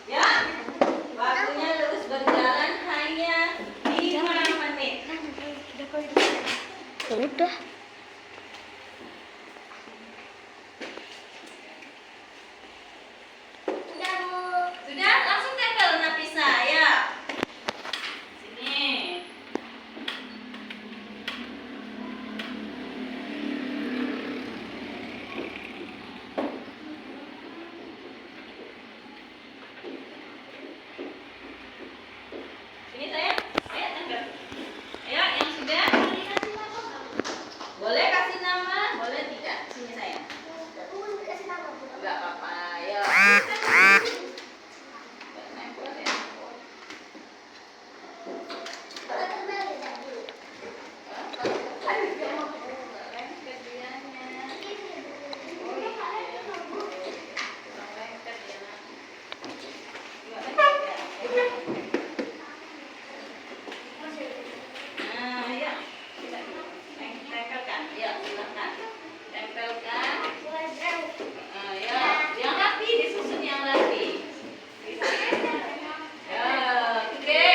Ya, waktunya terus berjalan hanya 5 menit. Udah. Sudah, langsung tempel Nafisa ya. Sini. Sini sayang. Ayo tempel. Ayo yang sudah. Boleh kasih nama, boleh tidak. Sini sayang. Enggak apa-apa. Ayo. Nempel ya. Nah, ya. Tempelkan. Ya, silakan. Tempelkan. Ya, yang rapi, disusun yang rapi. Ya, oke.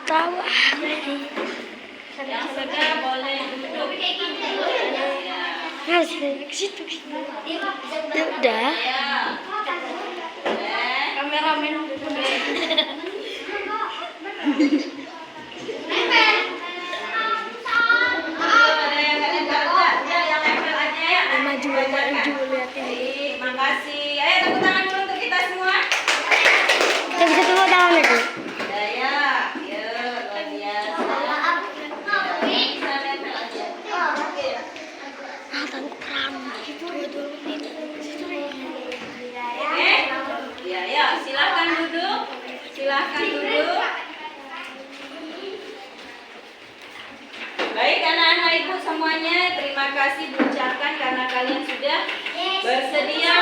Tahu Yang sudah boleh duduk. Masih ke situ. Ya udah. Ya. Kameramen. Ada yang nggak nempel enggak? Ya, yang nempel aja ya. Maju liatin. Baik, makasih. Ayo tepuk tangan dulu untuk kita semua. Kita bisa tepuk tangan itu. Daya, ya luar biasa. Bisa nempel aja. Tangguh kram. Oke? Ya, ya, silahkan duduk. Silahkan duduk. Baik anak-anak ibu semuanya, terima kasih diucapkan karena kalian sudah bersedia